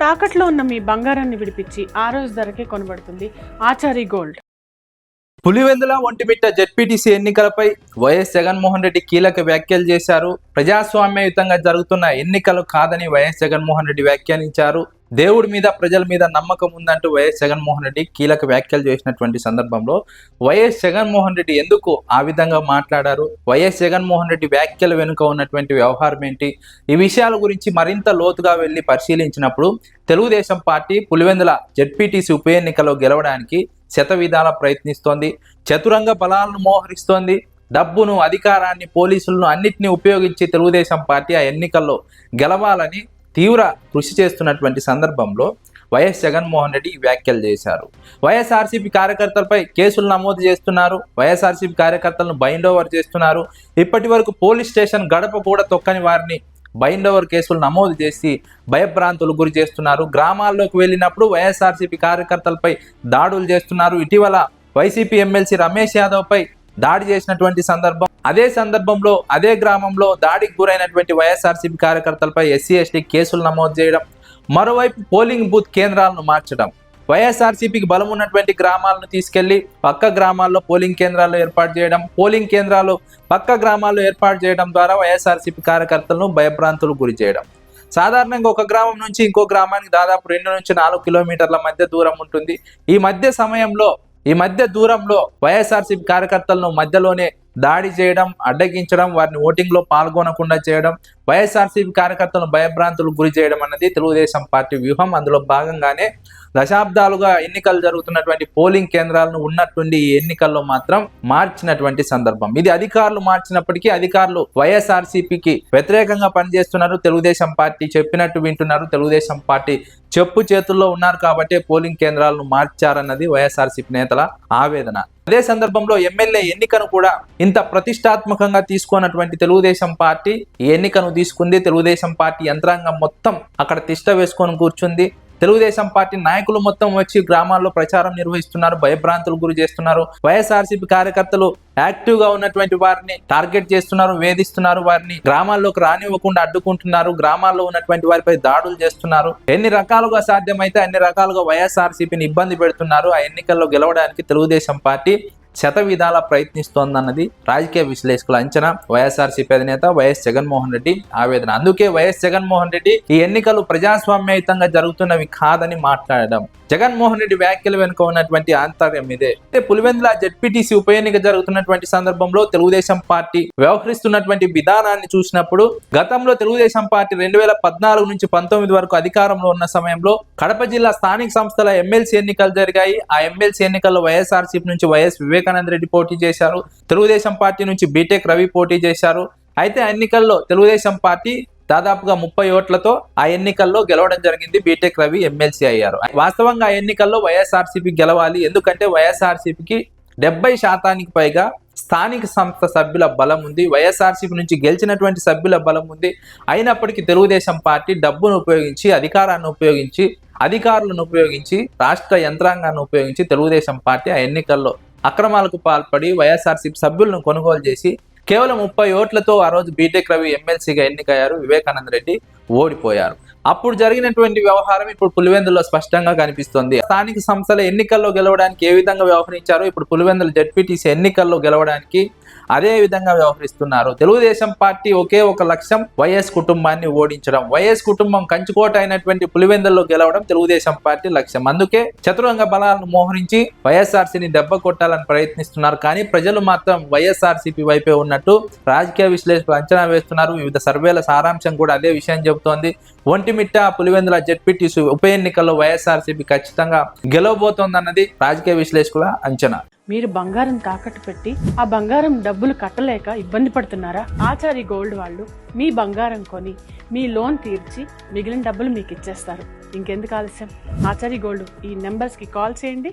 తాకట్లో ఉన్న మీ బంగారాన్ని విడిపించి ఆ రోజు ధరకే కొనబడుతుంది ఆచారి గోల్డ్. పులివెందుల ఒంటిమిట్ట జెడ్పీటీసీ ఎన్నికలపై వైఎస్ జగన్మోహన్ రెడ్డి కీలక వ్యాఖ్యలు చేశారు. ప్రజాస్వామ్యయుతంగా జరుగుతున్న ఎన్నికలు కాదని వైఎస్ జగన్మోహన్ రెడ్డి వ్యాఖ్యానించారు. దేవుడి మీద ప్రజల మీద నమ్మకం ఉందంటూ వైఎస్ జగన్మోహన్ రెడ్డి కీలక వ్యాఖ్యలు చేసినటువంటి సందర్భంలో వైఎస్ జగన్మోహన్ రెడ్డి ఎందుకు ఆ విధంగా మాట్లాడారు, వైఎస్ జగన్మోహన్ రెడ్డి వ్యాఖ్యల వెనుక ఉన్నటువంటి వ్యవహారం ఏంటి, ఈ విషయాల గురించి మరింత లోతుగా వెళ్ళి పరిశీలించినప్పుడు తెలుగుదేశం పార్టీ పులివెందుల జెడ్పీటీసీ ఉప ఎన్నికలో గెలవడానికి శతవిధాల ప్రయత్నిస్తోంది. చతురంగ బలాలను మోహరిస్తోంది. డబ్బును, అధికారాన్ని, పోలీసులను అన్నిటినీ ఉపయోగించి తెలుగుదేశం పార్టీ ఆ ఎన్నికల్లో గెలవాలని తీవ్ర కృషి చేస్తున్నటువంటి సందర్భంలో వైఎస్ జగన్మోహన్ రెడ్డి ఈ వ్యాఖ్యలు చేశారు. వైఎస్ఆర్సీపీ కార్యకర్తలపై కేసులు నమోదు చేస్తున్నారు. వైఎస్ఆర్సీపీ కార్యకర్తలను బైండ్ ఓవర్ చేస్తున్నారు. ఇప్పటి వరకు పోలీస్ స్టేషన్ గడప కూడా తొక్కని వారిని బైండ్ ఓవర్ కేసులు నమోదు చేసి భయభ్రాంతులు గురి చేస్తున్నారు. గ్రామాల్లోకి వెళ్ళినప్పుడు వైఎస్ఆర్సీపీ కార్యకర్తలపై దాడులు చేస్తున్నారు. ఇటీవల వైసీపీ ఎమ్మెల్సీ రమేష్ యాదవ్ పై దాడి చేసినటువంటి సందర్భం, అదే సందర్భంలో అదే గ్రామంలో దాడికి గురైనటువంటి వైఎస్ఆర్సీపీ కార్యకర్తలపై ఎస్సీ ఎస్టీ కేసులు నమోదు చేయడం, మరోవైపు పోలింగ్ బూత్ కేంద్రాలను మార్చడం, వైఎస్ఆర్సీపీకి బలం ఉన్నటువంటి గ్రామాలను తీసుకెళ్లి పక్క గ్రామాల్లో పోలింగ్ కేంద్రాలు ఏర్పాటు చేయడం, పోలింగ్ కేంద్రాలు పక్క గ్రామాల్లో ఏర్పాటు చేయడం ద్వారా వైఎస్ఆర్సీపీ కార్యకర్తలను భయభ్రాంతులు గురి చేయడం. సాధారణంగా ఒక గ్రామం నుంచి ఇంకో గ్రామానికి దాదాపు 2 నుంచి 4 కిలోమీటర్ల మధ్య దూరం ఉంటుంది. ఈ మధ్య దూరంలో వైఎస్ఆర్సీపీ కార్యకర్తలను మధ్యలోనే దాడి చేయడం, అడ్డగించడం, వారిని ఓటింగ్లో పాల్గొనకుండా చేయడం, వైఎస్ఆర్సీపీ కార్యకర్తలను భయభ్రాంతులు గురి చేయడం అన్నది తెలుగుదేశం పార్టీ వ్యూహం. అందులో భాగంగానే దశాబ్దాలుగా ఎన్నికలు జరుగుతున్నటువంటి పోలింగ్ కేంద్రాలను ఉన్నట్టుండి ఈ ఎన్నికల్లో మాత్రం మార్చినటువంటి సందర్భం. ఇది అధికారులు మార్చినప్పటికీ అధికారులు వైఎస్ఆర్సీపీకి వ్యతిరేకంగా పనిచేస్తున్నారు. తెలుగుదేశం పార్టీ చెప్పినట్టు వింటున్నారు. తెలుగుదేశం పార్టీ చెప్పు చేతుల్లో ఉన్నారు కాబట్టి పోలింగ్ కేంద్రాలను మార్చారన్నది వైఎస్ఆర్సీపీ నేతల ఆవేదన. అదే సందర్భంలో ఎమ్మెల్యే ఎన్నికను కూడా ఇంత ప్రతిష్టాత్మకంగా తీసుకున్నటువంటి తెలుగుదేశం పార్టీ ఈ ఎన్నికను తీసుకుంది. తెలుగుదేశం పార్టీ యంత్రాంగం మొత్తం అక్కడ తిష్ట వేసుకొని కూర్చుంది. తెలుగుదేశం పార్టీ నాయకులు మొత్తం వచ్చి గ్రామాల్లో ప్రచారం నిర్వహిస్తున్నారు, భయభ్రాంతులు గురి చేస్తున్నారు. వైఎస్ఆర్సీపీ కార్యకర్తలు యాక్టివ్ గా ఉన్నటువంటి వారిని టార్గెట్ చేస్తున్నారు, వేధిస్తున్నారు, వారిని గ్రామాల్లోకి రానివ్వకుండా అడ్డుకుంటున్నారు, గ్రామాల్లో ఉన్నటువంటి వారిపై దాడులు చేస్తున్నారు. ఎన్ని రకాలుగా సాధ్యమైతే అన్ని రకాలుగా వైఎస్ఆర్సీపీని ఇబ్బంది పెడుతున్నారు. ఆ ఎన్నికల్లో గెలవడానికి తెలుగుదేశం పార్టీ శతవిధాల ప్రయత్నిస్తోందన్నది రాజకీయ విశ్లేషకుల అంచనా. వైఎస్ఆర్సీపీ అధినేత వైఎస్ జగన్మోహన్ రెడ్డి ఆవేదన. అందుకే వైఎస్ జగన్మోహన్ రెడ్డి ఈ ఎన్నికలు ప్రజాస్వామ్యయుతంగా జరుగుతున్నవి కాదని మాట్లాడడం. జగన్మోహన్ రెడ్డి వ్యాఖ్యల వెనుక ఉన్నటువంటి ఆంతర్యం ఇదే. పులివెందుల జెడ్పీటీసీ ఉప ఎన్నిక జరుగుతున్నటువంటి సందర్భంలో తెలుగుదేశం పార్టీ వ్యవహరిస్తున్నటువంటి విధానాన్ని చూసినప్పుడు గతంలో తెలుగుదేశం పార్టీ 2014 నుంచి 19 వరకు అధికారంలో ఉన్న సమయంలో కడప జిల్లా స్థానిక సంస్థల ఎమ్మెల్సీ ఎన్నికలు జరిగాయి. ఆ ఎమ్మెల్సీ ఎన్నికల్లో వైఎస్ఆర్సీపీ నుంచి వైఎస్ వివేకానంద రెడ్డి పోటీ చేశారు. తెలుగుదేశం పార్టీ నుంచి బీటెక్ రవి పోటీ చేశారు. అయితే ఆ ఎన్నికల్లో తెలుగుదేశం పార్టీ దాదాపుగా 30 ఓట్లతో ఆ ఎన్నికల్లో గెలవడం జరిగింది. బీటెక్ రవి ఎమ్మెల్సీ అయ్యారు. వాస్తవంగా ఆ ఎన్నికల్లో వైఎస్ఆర్సీపీ గెలవాలి. ఎందుకంటే వైఎస్ఆర్సీపీకి 70% పైగా స్థానిక సంస్థ సభ్యుల బలం ఉంది. వైఎస్ఆర్సీపీ నుంచి గెలిచినటువంటి సభ్యుల బలం ఉంది. అయినప్పటికీ తెలుగుదేశం పార్టీ డబ్బును ఉపయోగించి, అధికారాన్ని ఉపయోగించి, అధికారులను ఉపయోగించి, రాష్ట్ర యంత్రాంగాన్ని ఉపయోగించి తెలుగుదేశం పార్టీ ఆ ఎన్నికల్లో అక్రమాలకు పాల్పడి వైఎస్ఆర్సీపీ సభ్యులను కొనుగోలు చేసి కేవలం 30 ఓట్లతో ఆ రోజు బీటెక్ రవి ఎమ్మెల్సీగా ఎన్నికయ్యారు. వివేకానంద రెడ్డి ఓడిపోయారు. అప్పుడు జరిగినటువంటి వ్యవహారం ఇప్పుడు పులివెందులో స్పష్టంగా కనిపిస్తుంది. స్థానిక సంస్థల ఎన్నికల్లో గెలవడానికి ఏ విధంగా వ్యవహరించారో ఇప్పుడు పులివెందుల జెడ్పీటీసీ ఎన్నికల్లో గెలవడానికి అదే విధంగా వ్యవహరిస్తున్నారు. తెలుగుదేశం పార్టీ ఒకే ఒక లక్ష్యం, వైఎస్ కుటుంబాన్ని ఓడించడం. వైఎస్ కుటుంబం కంచుకోట అయినటువంటి పులివెందుల్లో గెలవడం తెలుగుదేశం పార్టీ లక్ష్యం. అందుకే చతురంగ బలాలను మోహరించి వైఎస్ఆర్సీని దెబ్బ కొట్టాలని ప్రయత్నిస్తున్నారు. కానీ ప్రజలు మాత్రం వైఎస్ఆర్సీపీ వైపే ఉన్నట్టు రాజకీయ విశ్లేషకులు అంచనా వేస్తున్నారు. వివిధ సర్వేల సారాంశం కూడా అదే విషయం చెబుతోంది. ఒంటిమిట్ట పులివెందుల జెడ్పీటీసీ ఉప ఎన్నికల్లో వైఎస్ఆర్సీపీ ఖచ్చితంగా గెలవబోతోందన్నది రాజకీయ విశ్లేషకుల అంచనా. మీరు బంగారం తాకట్టు పెట్టి ఆ బంగారం డబ్బులు కట్టలేక ఇబ్బంది పడుతున్నారా? ఆచారి గోల్డ్ వాళ్ళు మీ బంగారం కొని మీ లోన్ తీర్చి మిగిలిన డబ్బులు మీకు ఇచ్చేస్తారు. ఇంకెందుకు ఆలస్యం? ఆచారి గోల్డ్ ఈ నెంబర్స్కి కాల్ చేయండి,